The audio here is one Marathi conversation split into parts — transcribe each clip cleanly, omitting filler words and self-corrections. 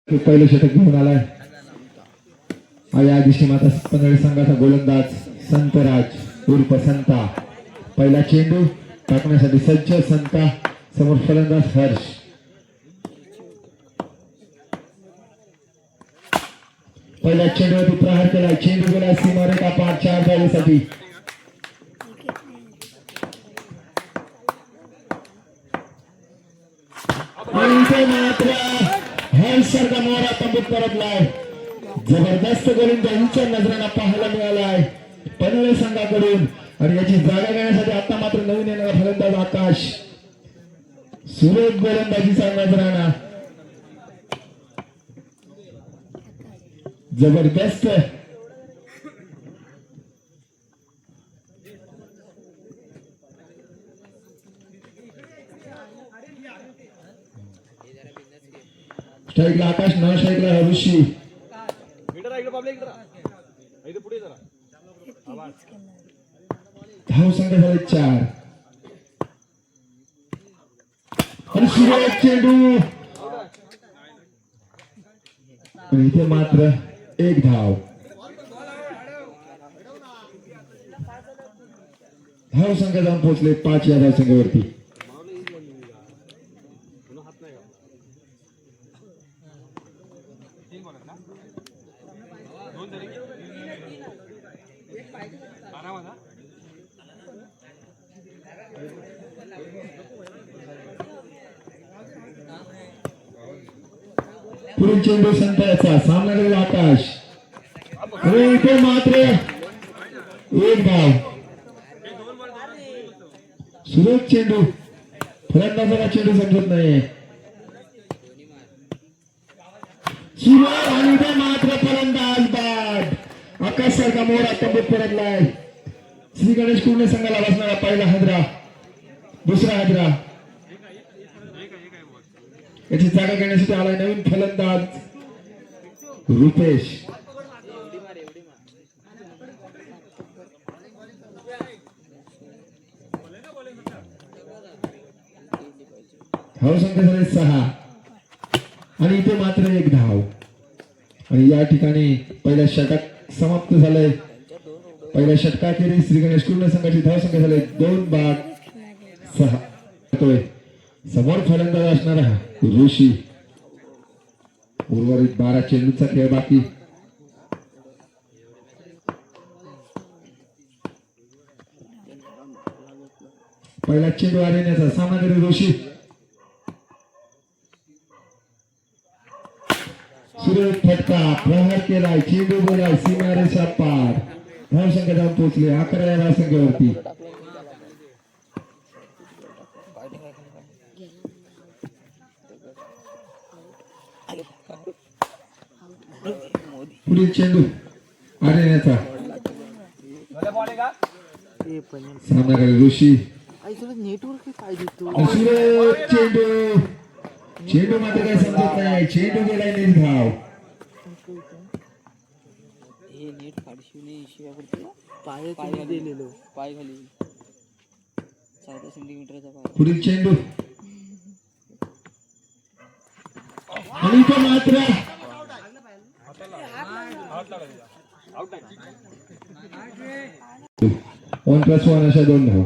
पहिले षटक घेऊन आलाय या दिवशी माता पंधरा संघाचा गोलंदाज संतराज उर्फ संता. पहिला चेंडू टाकण्यासाठी सज्ज संता. समोर फलंदाज हर्ष. पहिल्या चेंडूवरती प्रहार केला. चेंडू गेला सीमारेखा पार 4 धावेसाठी. आणि इथे मात्र हर्ष सारखा मोहरा तंबूत परतलाय. जबरदस्त गोलंदाजीच्या नजरांना पाहायला मिळालाय पनवेल संघाकडून. आणि याची जागा घेण्यासाठी आता मात्र नवीन येणारा फलंदाज आकाश. सुरेख गोलंदाजीचा नजराणा. जबरदस्त स्ट्राईकला आकाश. नॉन स्ट्राईकला ऋषी. धाव संख्या झाले 4. आणि सुरेख चेंडू. इथे मात्र 1 धाव. धाव संख्या जाऊन पोहोचले 5 या धाव संख्येवरती. पुढील चेंडू संताचा. सामना करेल आकाश. आणि इथे मात्र 1 धाव. सुरेख चेंडू. फलंदाजाला चेंडू समजत नाही. सुरेख. आणि इथे मात्र फलंदाज बाद. आकाश सारखा मोहरा तंबूत परतलाय. श्री गणेश कुर्णे संघाला बसणारा पहिला हादरा. दुसरा हादरा. याची जागा घेण्यासाठी आलाय नवीन फलंदाज रुपेश. धाव संख्या झाली 6. आणि इथे मात्र 1 धाव. आणि या ठिकाणी पहिल्या षटक समाप्त झालंय. पहिल्या षटकाखेरीज श्री गणेश कुर्णे संघाची धाव संख्या झाली 2/6. समोर फलंदाज असणारा ऋषी. उर्वरित 12 चेंडूचा खेळ बाकी. पहिला चेंडू आरेण्याचा. सामना करेल ऋषी. सुरेख फटका. प्रहार केलाय. चेंडू गेलाय सीमारेषा पार. धाव संख्या जाऊन पोहोचले 11 या धाव संख्येवरती. पुढील चेंडू आरेण्याचा. सामना करेल ऋषी. सुरेख चेंडू. चेंडू मात्र काय समजत नाही. चेंडू गेलाय निर्धाव. पुढील चेंडू. आणि इथे मात्र 1+1 अशा 2 धाव.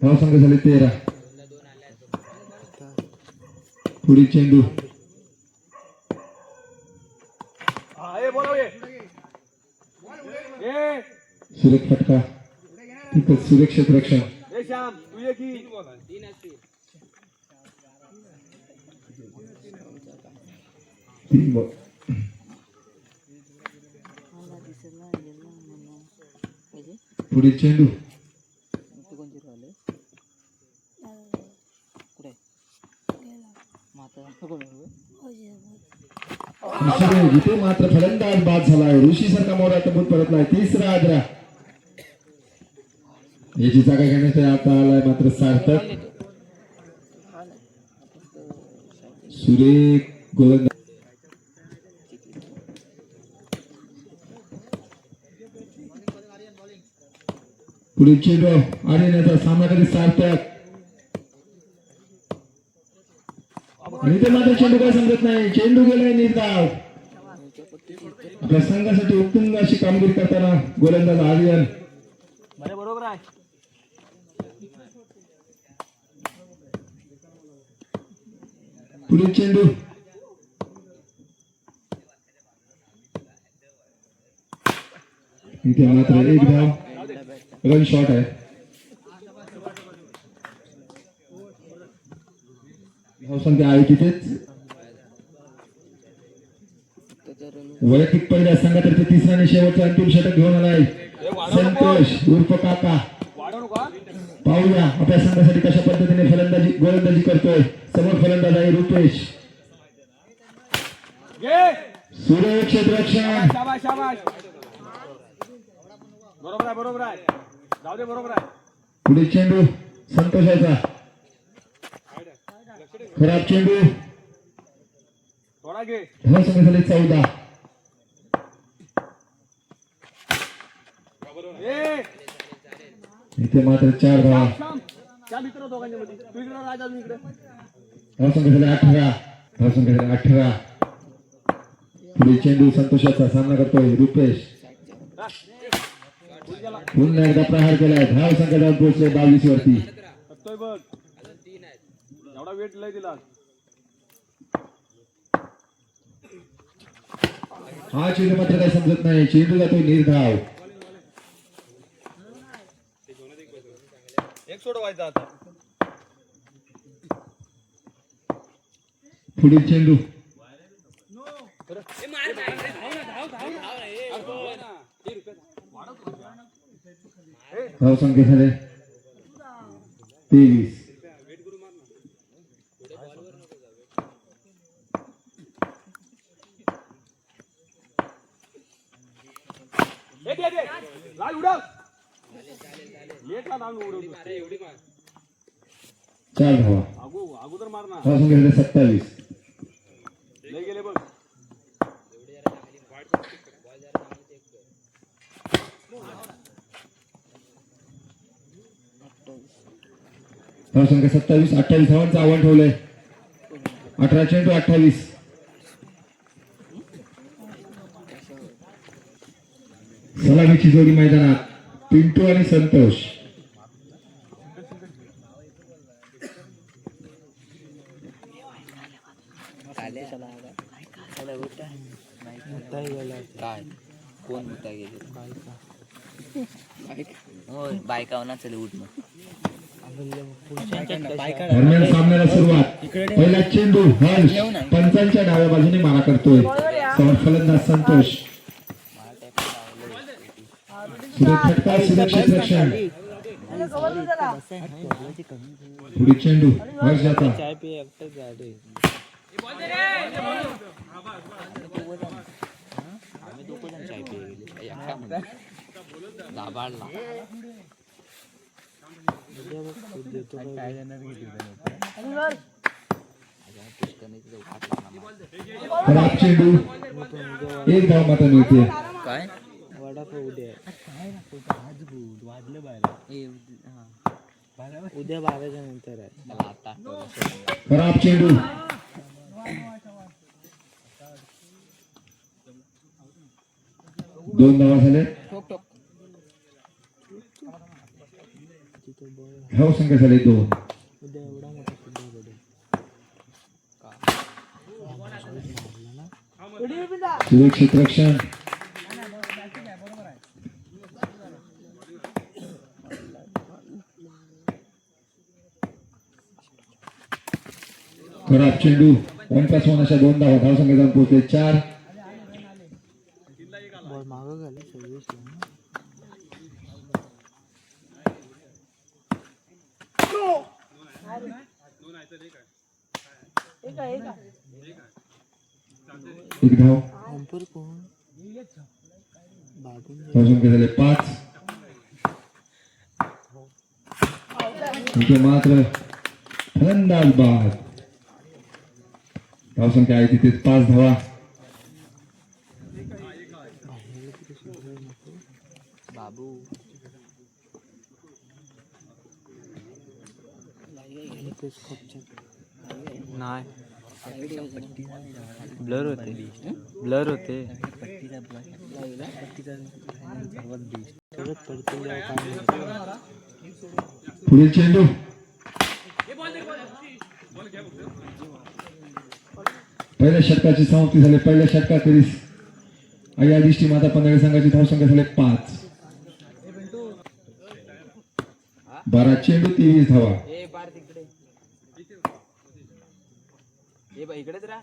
धाव संख्या झाली 13. पुढील चेंडू. सुरेख फटका. तिथं सुरेख क्षेत्ररक्षण. पुढील चेंडू. जिथे मात्र फलंदाज बाद झालाय. ऋषी सारखा मोहरा तंबूत परतलाय. 3रा आदरा. याची जागा घेण्यासाठी आता आलाय मात्र सार्थक. सुरेख गोलंदाज. पुढील चेंडू आरेण्याचा. सामना करीत सार्थक. आणि ते मात्र चेंडू काय समजत नाही, चेंडू गेलाय निर्धाव. आपल्या संघासाठी उत्तुंग अशी कामगिरी करताना गोलंदाज आर्यन. बरोबर आहे. पुढील चेंडू इथे मात्र एक धाव, रन शॉट आहे. धावसंख्या आहे तिथेच. वैयक्तिक पहिल्या संघातर्फे तिसरा आणि शेवटचा अंतिम षटक घेऊन आलाय संतोष उर्फ काका. पाहूया आपल्या संघासाठी कशा पद्धतीने गोलंदाजी करतोय. समोर फलंदाज आहे रुपेश. सुरेख क्षेत्ररक्षण. बरोबर आहे. जाऊ दे, बरोबर आहे. पुढे चेंडू संतोषाचा. खराब चेंडू. थोडा घे. धावसंख्या झाली 14. इथे मात्र 4 धावा. धावसंख्या झाली 18. धावसंख्या झाली 18. पुढे चेंडू संतोषाचा सामना करतोय रुपेश. पुन्हा एकदा प्रहार केलाय. धावसंख्या जाऊन पोहोचले 22 वरती. एवढा वेट लय दिला. हा चेंडू मात्र काही समजत नाही, चेंडू जातोय निर्धाव. एक सोडवायचा आता. पुढील चेंडू धावसंख्या झाले 23. चार धावा. अगोदर मारणार. धावसंख्या झाली 27. लय गेले बघ. धावसंख्या 27. 28 धावांचं आव्हान ठेवलंय. 18 चेंडू 28. सलामीची जोडी मैदानात पिंटू आणि संतोष. काय कोण मुद्दा गेले बायका ना चले उठ दरम्यान सामन्याला सुरुवात. पहिला चेंडू हर्ष पंचांच्या डाव्या बाजूने मारा करतोय. समोर फलंदाज संतोष. फटका सुरक्षित रक्षण. पुढे चेंडू हर्षाचा. खराब चेंडू. एक धाव मात्र मिळते. काय उद्या 12च्या नंतर आहे. खराब चेंडू. दोन धावा झाले. धावसंख्या झाली 2. उद्या एवढा मोठा सुरक्षित रक्षण. खराब चेंडू. 1+1 अशा 2 धावा. धावसंख्या जाऊन पोहोचले 4. मागं झाले 26. एक धाव. अंपर कोण धावसंख्या झाले 5. इथे मात्र फलंदाज बाद. धावसंख्या आहे तिथे 5 धावा. बाबू नाही ब्लर होते पुढील चेंडू पहिल्या षटकाची समाप्ती झाली. पहिल्या षटकाखेरीस अय्यादिष्टी माता पंधरा संघाची धावसंख्या झाले 5. 12 चेंडू 23 धावा. इकडेच राहा.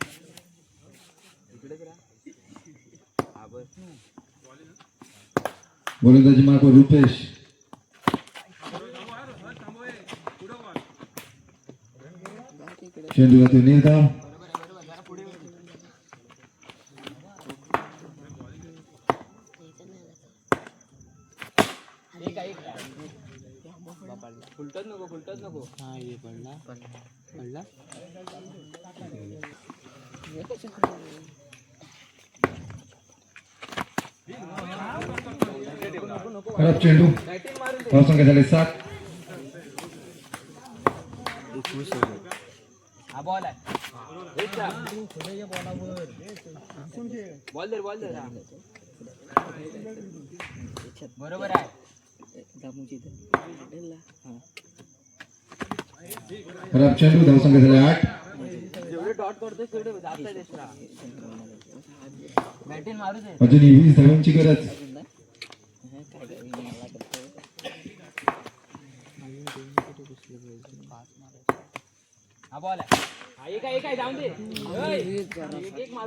गोलंदाजी मार्ग रुपेश. चेंडू जातो निर्धाव. फुलटच नको. हा हे पडला. खराब चेंडू. धावसंख्या झाले 7. हा बॉल आहे. बॉल दे बरोबर आहे. खराब चेंडू. धावसंख्या झाले 8. जेवढे डॉट करतोय तेवढे जास्त दिसला. बॅटिंग मारू दे. अजूनही 20 धावांची गरज. हा बॉल आहे. एक आहे जाऊन दे.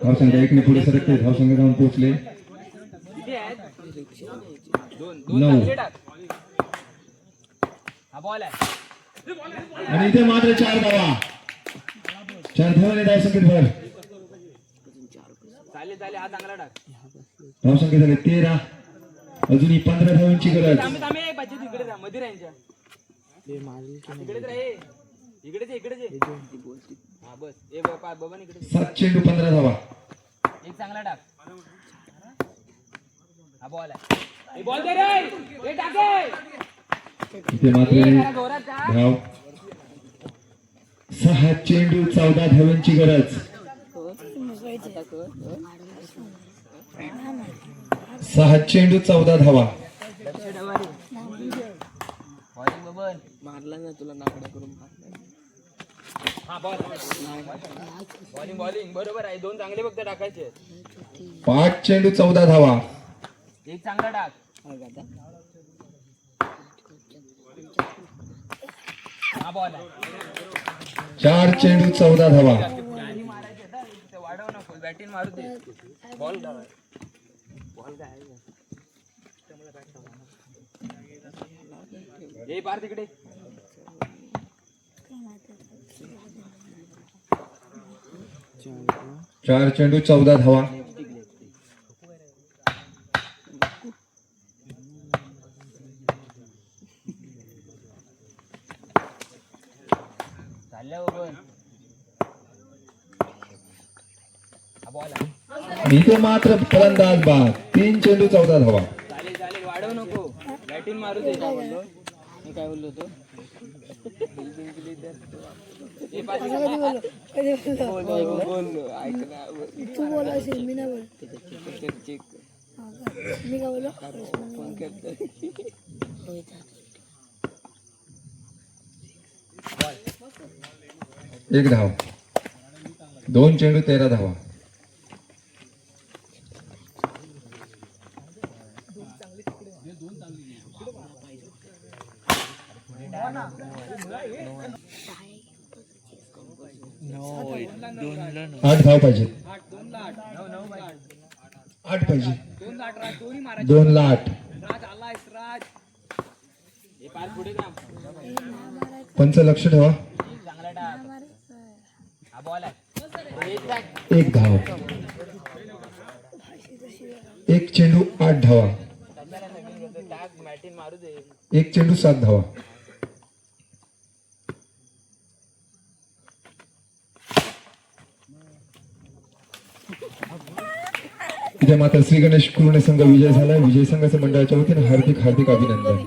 धावसंख्या 1 ने पुढे सरकते. धावसंख्या जाऊन पोहोचले किती आहेत? 2 9. चांगले टाक. हा बॉल आहे. आणि इथे मात्र 4 धावा. 4 धावाने धावसंख्येत भर. चालेल हा चांगला टाक. धावसंख्या झाले 13. अजूनही 15 धावांची गरज. थांबे बच्चे तिकडे जा. मध्ये राहायच्या इकडेच राहे. इकडेच हा बस. बाबा इकडे 7 चेंडू 15 धावा. एक चांगला टाक. हा बॉल आहे. बॉल दे रे. हे टाके. इथे मात्र धाव. 6 चेंडू 14 धावांची गरज. 6 चेंडू 14 धावा. मारला ना तुला नाकडा करून. हा बॉलिंग बरोबर आहे. 2 चांगले फक्त टाकायचे. 5 चेंडू 14 धावा. एक चांगला टाक. हा बॉल आहे. 4 चेंडू 14 धावा. वाढव नको. बॅटिंग मारू दे. बॉल काय हे बार तिकडे. 4 चेंडू 14 धावा. इथे मात्र फलंदाज बाद. 3 चेंडू 14 धावा. चालेल वाढव नको. बॅटिंग मारू दे. मी काय बोललो होतो. एक धाव. 2 चेंडू 13 धावा. आठ धाव पाहिजे. 8 पाहिजे. 2 लाट. पंच लक्ष ठेवा. एक धाव. 1 चेंडू 8 धावा. 1 चेंडू 7 धावा. इथे मात्र श्री गणेश कुरुणे संघ विजय झाला. विजय संघाच्या मंडळाच्या वतीने हार्दिक अभिनंदन.